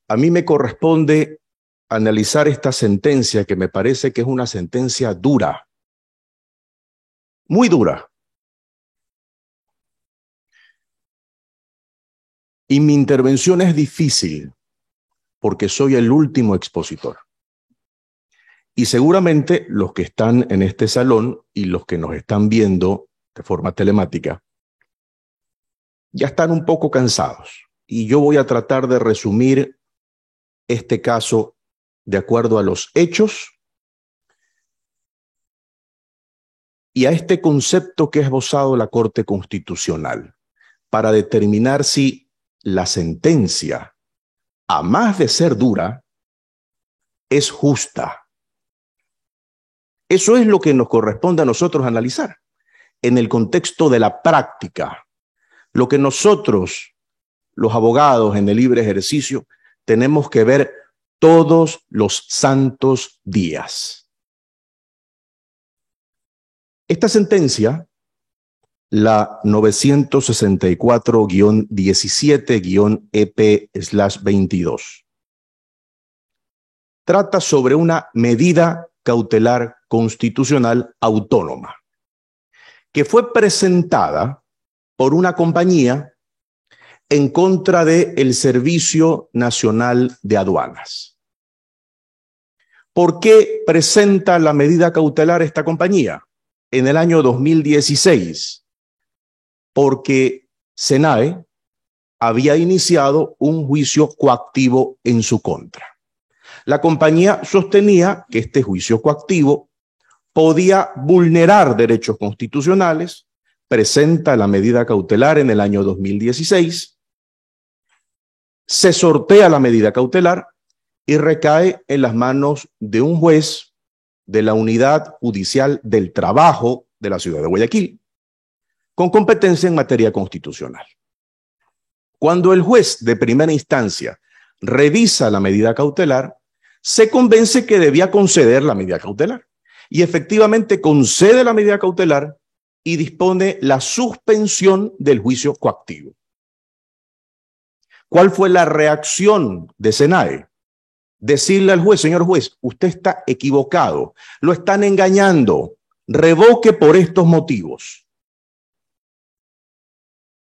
A mí me corresponde analizar esta sentencia que me parece que es una sentencia dura, muy dura. Y mi intervención es difícil porque soy el último expositor. Y seguramente los que están en este salón y los que nos están viendo de forma telemática ya están un poco cansados. Y yo voy a tratar de resumir este caso de acuerdo a los hechos y a este concepto que ha esbozado la Corte Constitucional para determinar si la sentencia, a más de ser dura, es justa. Eso es lo que nos corresponde a nosotros analizar en el contexto de la práctica. Lo que nosotros, los abogados en el libre ejercicio, tenemos que ver todos los santos días. Esta sentencia, la 964-17-EP/22, trata sobre una medida cautelar constitucional autónoma que fue presentada por una compañía en contra del Servicio Nacional de Aduanas. ¿Por qué presenta la medida cautelar esta compañía? En el año 2016, porque SENAE había iniciado un juicio coactivo en su contra. La compañía sostenía que este juicio coactivo podía vulnerar derechos constitucionales, presenta la medida cautelar en el año 2016, se sortea la medida cautelar y recae en las manos de un juez de la Unidad Judicial del Trabajo de la ciudad de Guayaquil, con competencia en materia constitucional. Cuando el juez de primera instancia revisa la medida cautelar, se convence que debía conceder la medida cautelar. Y efectivamente concede la medida cautelar y dispone la suspensión del juicio coactivo. ¿Cuál fue la reacción de SENAE? Decirle al juez: señor juez, usted está equivocado, lo están engañando, revoque por estos motivos.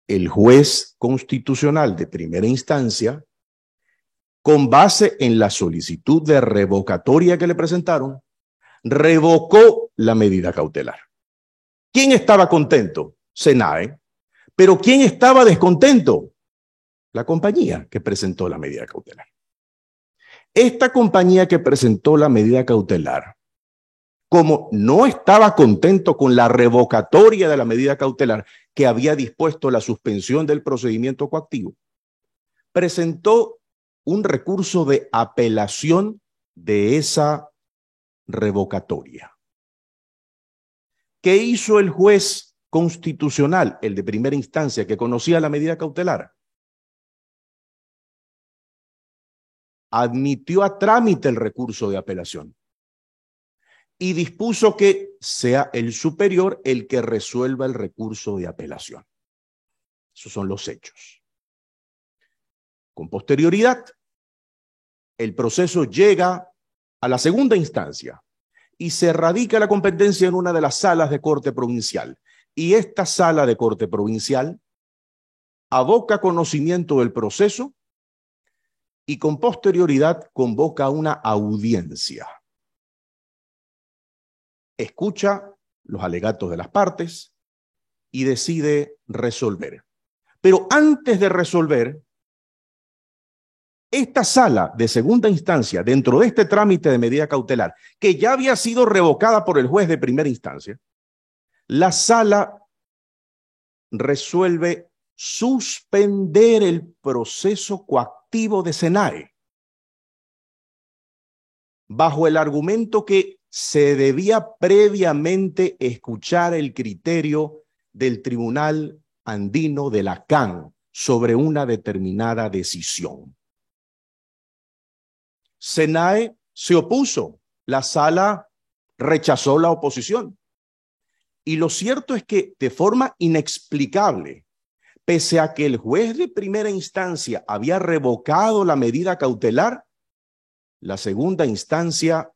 El juez constitucional de primera instancia, con base en la solicitud de revocatoria que le presentaron, revocó la medida cautelar. ¿Quién estaba contento? SENAE. ¿Pero quién estaba descontento? La compañía que presentó la medida cautelar. Esta compañía que presentó la medida cautelar, como no estaba contento con la revocatoria de la medida cautelar que había dispuesto la suspensión del procedimiento coactivo, presentó un recurso de apelación de esa revocatoria. ¿Qué hizo el juez constitucional, el de primera instancia, que conocía la medida cautelar? Admitió a trámite el recurso de apelación y dispuso que sea el superior el que resuelva el recurso de apelación. Esos son los hechos. Con posterioridad, el proceso llega a la segunda instancia y se radica la competencia en una de las salas de corte provincial. Y esta sala de corte provincial aboca conocimiento del proceso y con posterioridad convoca una audiencia. Escucha los alegatos de las partes y decide resolver. Pero antes de resolver, esta sala de segunda instancia, dentro de este trámite de medida cautelar, que ya había sido revocada por el juez de primera instancia, la sala resuelve suspender el proceso coactivo de SENAE bajo el argumento que se debía previamente escuchar el criterio del Tribunal Andino de la CAN sobre una determinada decisión. SENAE se opuso, la sala rechazó la oposición. Y lo cierto es que de forma inexplicable, pese a que el juez de primera instancia había revocado la medida cautelar, la segunda instancia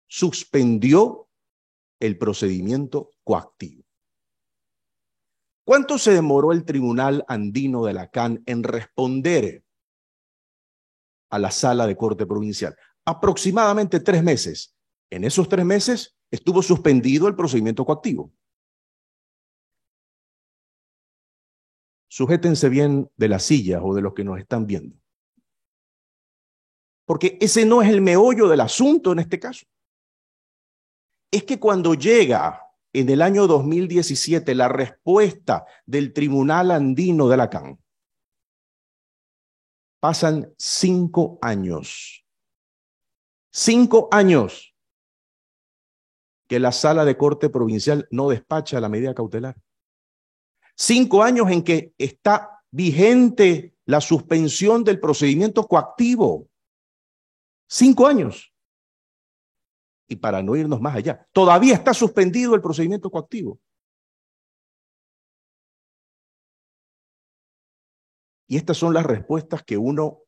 suspendió el procedimiento coactivo. ¿Cuánto se demoró el Tribunal Andino de Lacan en responder a la Sala de Corte Provincial? Aproximadamente 3 meses. En esos 3 meses estuvo suspendido el procedimiento coactivo. Sujétense bien de las sillas o de los que nos están viendo. Porque ese no es el meollo del asunto en este caso. Es que cuando llega en el año 2017 la respuesta del Tribunal Andino de Lacan, pasan 5 años. 5 años que la Sala de Corte Provincial no despacha la medida cautelar. 5 años en que está vigente la suspensión del procedimiento coactivo. 5 años. Y para no irnos más allá, todavía está suspendido el procedimiento coactivo. Y estas son las respuestas que uno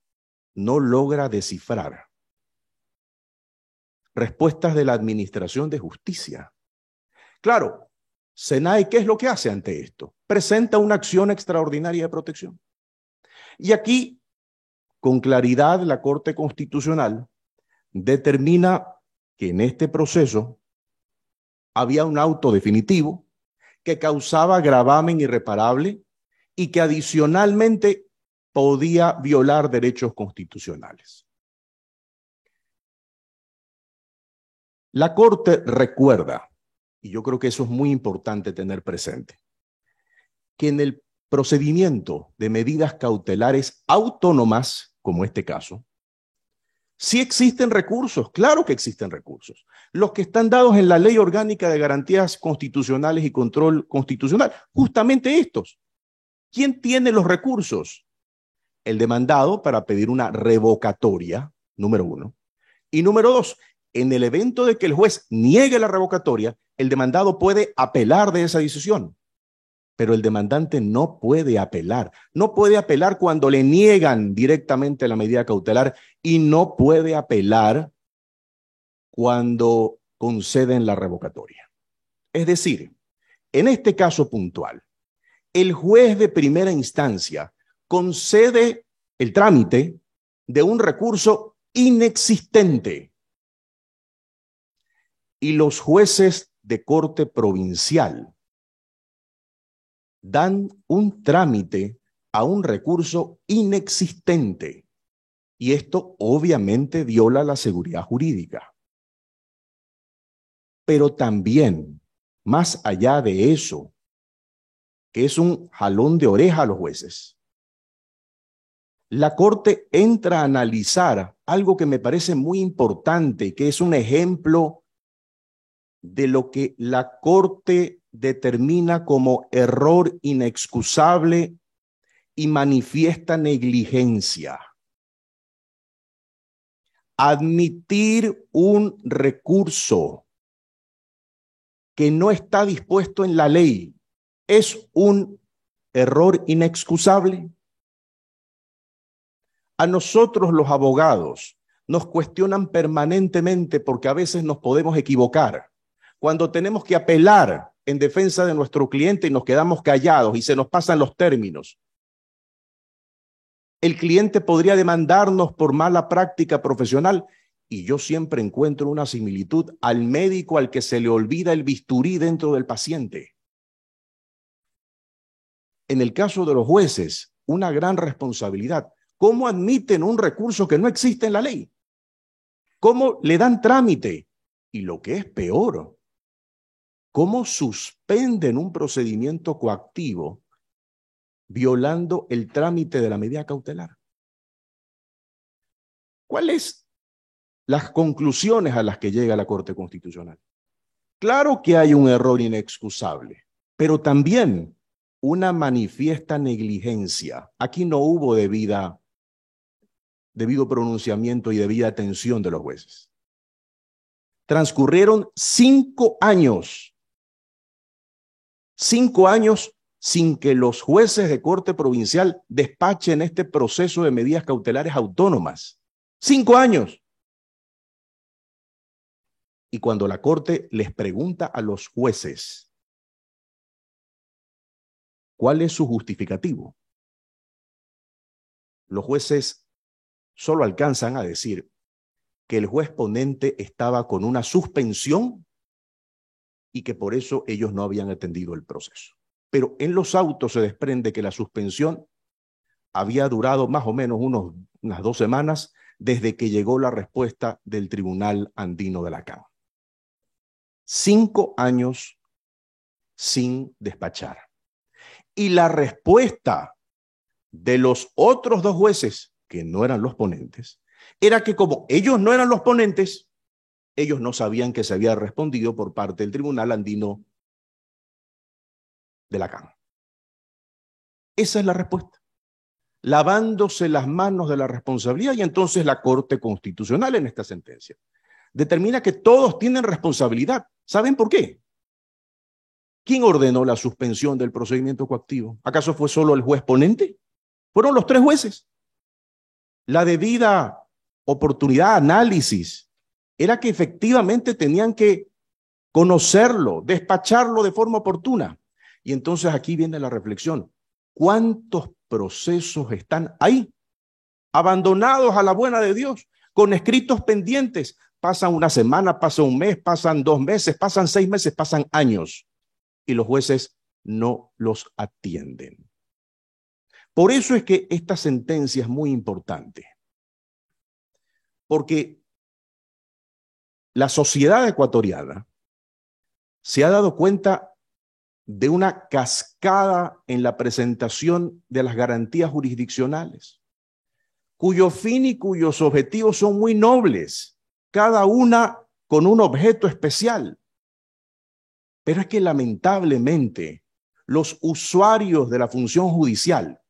no logra descifrar. Respuestas de la Administración de Justicia. Claro, SENAE, ¿qué es lo que hace ante esto? Presenta una acción extraordinaria de protección. Y aquí, con claridad, la Corte Constitucional determina que en este proceso había un auto definitivo que causaba gravamen irreparable y que adicionalmente podía violar derechos constitucionales. La Corte recuerda, y yo creo que eso es muy importante tener presente, que en el procedimiento de medidas cautelares autónomas, como este caso, sí existen recursos, claro que existen recursos. Los que están dados en la Ley Orgánica de Garantías Constitucionales y Control Constitucional, justamente estos. ¿Quién tiene los recursos? El demandado para pedir una revocatoria, número 1. Y número 2, en el evento de que el juez niegue la revocatoria, el demandado puede apelar de esa decisión. Pero el demandante no puede apelar. No puede apelar cuando le niegan directamente la medida cautelar y no puede apelar cuando conceden la revocatoria. Es decir, en este caso puntual, el juez de primera instancia concede el trámite de un recurso inexistente y los jueces de corte provincial dan un trámite a un recurso inexistente y esto obviamente viola la seguridad jurídica. Pero también, más allá de eso, que es un jalón de oreja a los jueces, la Corte entra a analizar algo que me parece muy importante, que es un ejemplo de lo que la Corte determina como error inexcusable y manifiesta negligencia. Admitir un recurso que no está dispuesto en la ley es un error inexcusable. A nosotros los abogados nos cuestionan permanentemente porque a veces nos podemos equivocar. Cuando tenemos que apelar en defensa de nuestro cliente y nos quedamos callados y se nos pasan los términos, el cliente podría demandarnos por mala práctica profesional y yo siempre encuentro una similitud al médico al que se le olvida el bisturí dentro del paciente. En el caso de los jueces, una gran responsabilidad. ¿Cómo admiten un recurso que no existe en la ley? ¿Cómo le dan trámite? Y lo que es peor, ¿cómo suspenden un procedimiento coactivo violando el trámite de la medida cautelar? ¿Cuáles las conclusiones a las que llega la Corte Constitucional? Claro que hay un error inexcusable, pero también una manifiesta negligencia. Aquí no hubo debido pronunciamiento y debida atención de los jueces. Transcurrieron 5 años. 5 años sin que los jueces de corte provincial despachen este proceso de medidas cautelares autónomas. 5 años. Y cuando la corte les pregunta a los jueces cuál es su justificativo, los jueces solo alcanzan a decir que el juez ponente estaba con una suspensión y que por eso ellos no habían atendido el proceso. Pero en los autos se desprende que la suspensión había durado más o menos unas 2 semanas desde que llegó la respuesta del Tribunal Andino de Lacan. 5 años sin despachar. Y la respuesta de los otros 2 jueces, que no eran los ponentes, era que como ellos no eran los ponentes, ellos no sabían que se había respondido por parte del Tribunal Andino de Lacan. Esa es la respuesta. Lavándose las manos de la responsabilidad, y entonces la Corte Constitucional en esta sentencia determina que todos tienen responsabilidad. ¿Saben por qué? ¿Quién ordenó la suspensión del procedimiento coactivo? ¿Acaso fue solo el juez ponente? Fueron los 3 jueces. La debida oportunidad, análisis, era que efectivamente tenían que conocerlo, despacharlo de forma oportuna. Y entonces aquí viene la reflexión. ¿Cuántos procesos están ahí, abandonados a la buena de Dios, con escritos pendientes? Pasan una semana, pasa un mes, pasan 2 meses, pasan 6 meses, pasan años, y los jueces no los atienden. Por eso es que esta sentencia es muy importante, porque la sociedad ecuatoriana se ha dado cuenta de una cascada en la presentación de las garantías jurisdiccionales, cuyo fin y cuyos objetivos son muy nobles, cada una con un objeto especial. Pero es que lamentablemente los usuarios de la función judicial,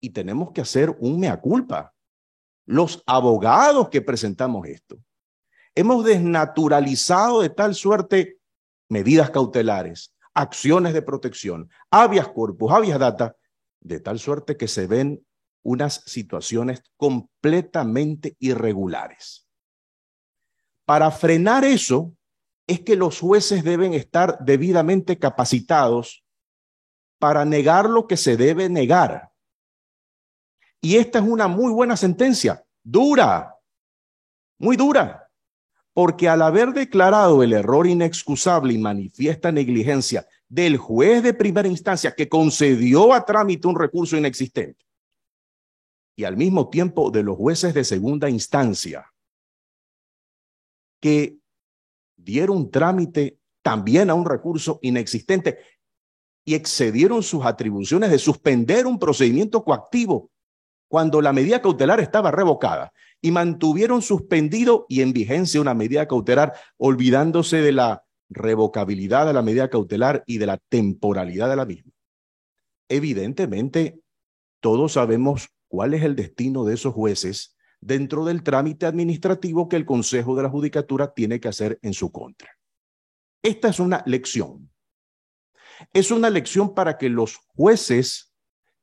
y tenemos que hacer un mea culpa, los abogados que presentamos esto, hemos desnaturalizado de tal suerte medidas cautelares, acciones de protección, habeas corpus, habeas data, de tal suerte que se ven unas situaciones completamente irregulares. Para frenar eso es que los jueces deben estar debidamente capacitados para negar lo que se debe negar. Y esta es una muy buena sentencia, dura, muy dura, porque al haber declarado el error inexcusable y manifiesta negligencia del juez de primera instancia que concedió a trámite un recurso inexistente, y al mismo tiempo de los jueces de segunda instancia que dieron trámite también a un recurso inexistente y excedieron sus atribuciones de suspender un procedimiento coactivo cuando la medida cautelar estaba revocada, y mantuvieron suspendido y en vigencia una medida cautelar, olvidándose de la revocabilidad de la medida cautelar y de la temporalidad de la misma. Evidentemente, todos sabemos cuál es el destino de esos jueces dentro del trámite administrativo que el Consejo de la Judicatura tiene que hacer en su contra. Esta es una lección. Es una lección para que los jueces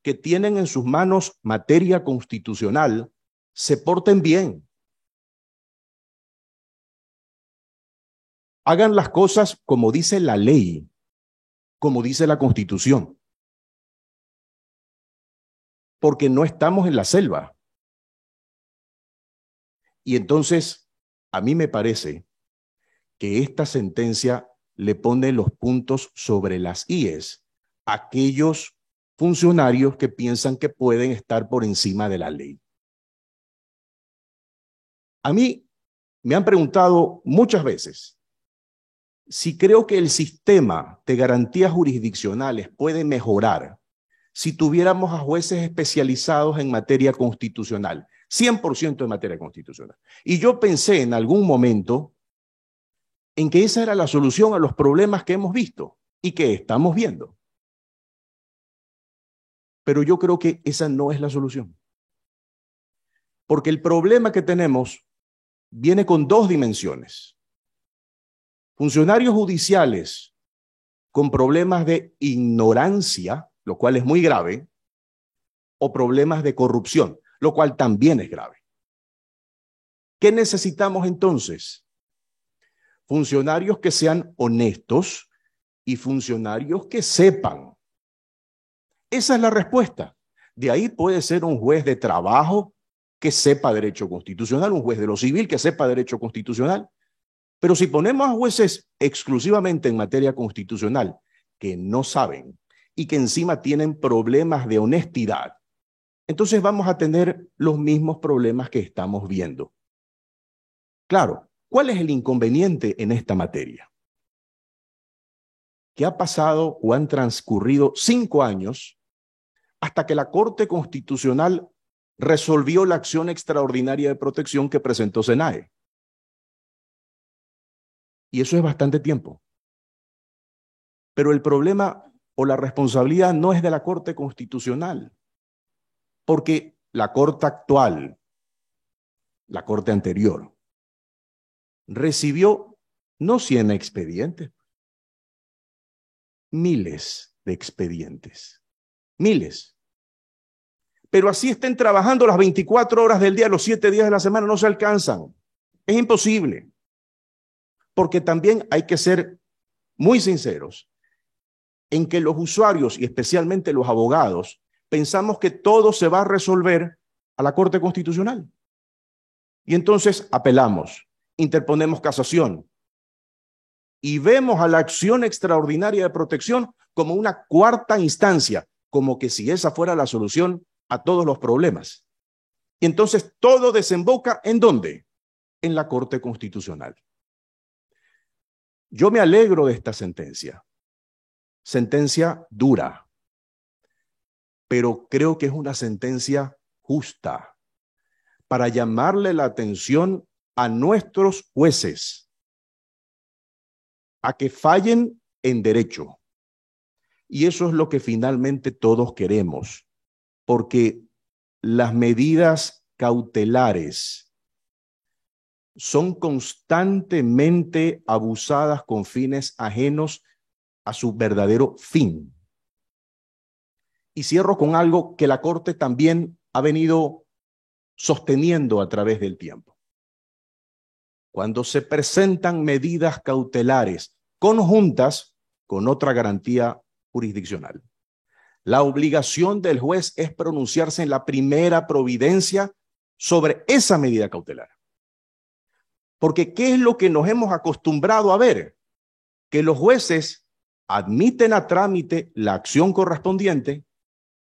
que tienen en sus manos materia constitucional se porten bien. Hagan las cosas como dice la ley, como dice la Constitución. Porque no estamos en la selva. Y entonces, a mí me parece que esta sentencia le pone los puntos sobre las íes a aquellos funcionarios que piensan que pueden estar por encima de la ley. A mí me han preguntado muchas veces si creo que el sistema de garantías jurisdiccionales puede mejorar si tuviéramos a jueces especializados en materia constitucional, 100% en materia constitucional. Y yo pensé en algún momento en que esa era la solución a los problemas que hemos visto y que estamos viendo. Pero yo creo que esa no es la solución. Porque el problema que tenemos viene con 2 dimensiones. Funcionarios judiciales con problemas de ignorancia lo cual es muy grave, o problemas de corrupción, lo cual también es grave. ¿Qué necesitamos entonces? Funcionarios que sean honestos y funcionarios que sepan. Esa es la respuesta. De ahí puede ser un juez de trabajo que sepa derecho constitucional, un juez de lo civil que sepa derecho constitucional. Pero si ponemos a jueces exclusivamente en materia constitucional que no saben y que encima tienen problemas de honestidad, entonces vamos a tener los mismos problemas que estamos viendo. Claro, ¿cuál es el inconveniente en esta materia? Que ha pasado o han transcurrido 5 años hasta que la Corte Constitucional resolvió la acción extraordinaria de protección que presentó SENAE. Y eso es bastante tiempo. Pero el problema o la responsabilidad no es de la Corte Constitucional, porque la Corte actual, la Corte anterior, recibió no 100 expedientes, miles de expedientes, miles. Pero así estén trabajando las 24 horas del día, los 7 días de la semana, no se alcanzan. Es imposible. Porque también hay que ser muy sinceros en que los usuarios y especialmente los abogados pensamos que todo se va a resolver a la Corte Constitucional. Y entonces apelamos, interponemos casación y vemos a la acción extraordinaria de protección como una cuarta instancia, como que si esa fuera la solución a todos los problemas. Y entonces todo desemboca ¿en dónde? En la Corte Constitucional. Yo me alegro de esta sentencia. Sentencia dura, pero creo que es una sentencia justa para llamarle la atención a nuestros jueces a que fallen en derecho. Y eso es lo que finalmente todos queremos, porque las medidas cautelares son constantemente abusadas con fines ajenos a su verdadero fin. Y cierro con algo que la Corte también ha venido sosteniendo a través del tiempo. Cuando se presentan medidas cautelares conjuntas con otra garantía jurisdiccional, la obligación del juez es pronunciarse en la primera providencia sobre esa medida cautelar. Porque ¿qué es lo que nos hemos acostumbrado a ver? Que los jueces admiten a trámite la acción correspondiente,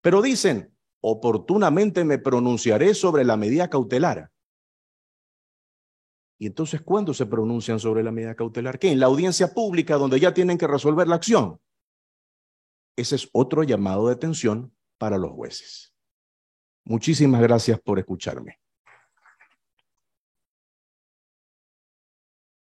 pero dicen, oportunamente me pronunciaré sobre la medida cautelar. Y entonces, ¿cuándo se pronuncian sobre la medida cautelar? ¿Qué? En la audiencia pública donde ya tienen que resolver la acción. Ese es otro llamado de atención para los jueces. Muchísimas gracias por escucharme.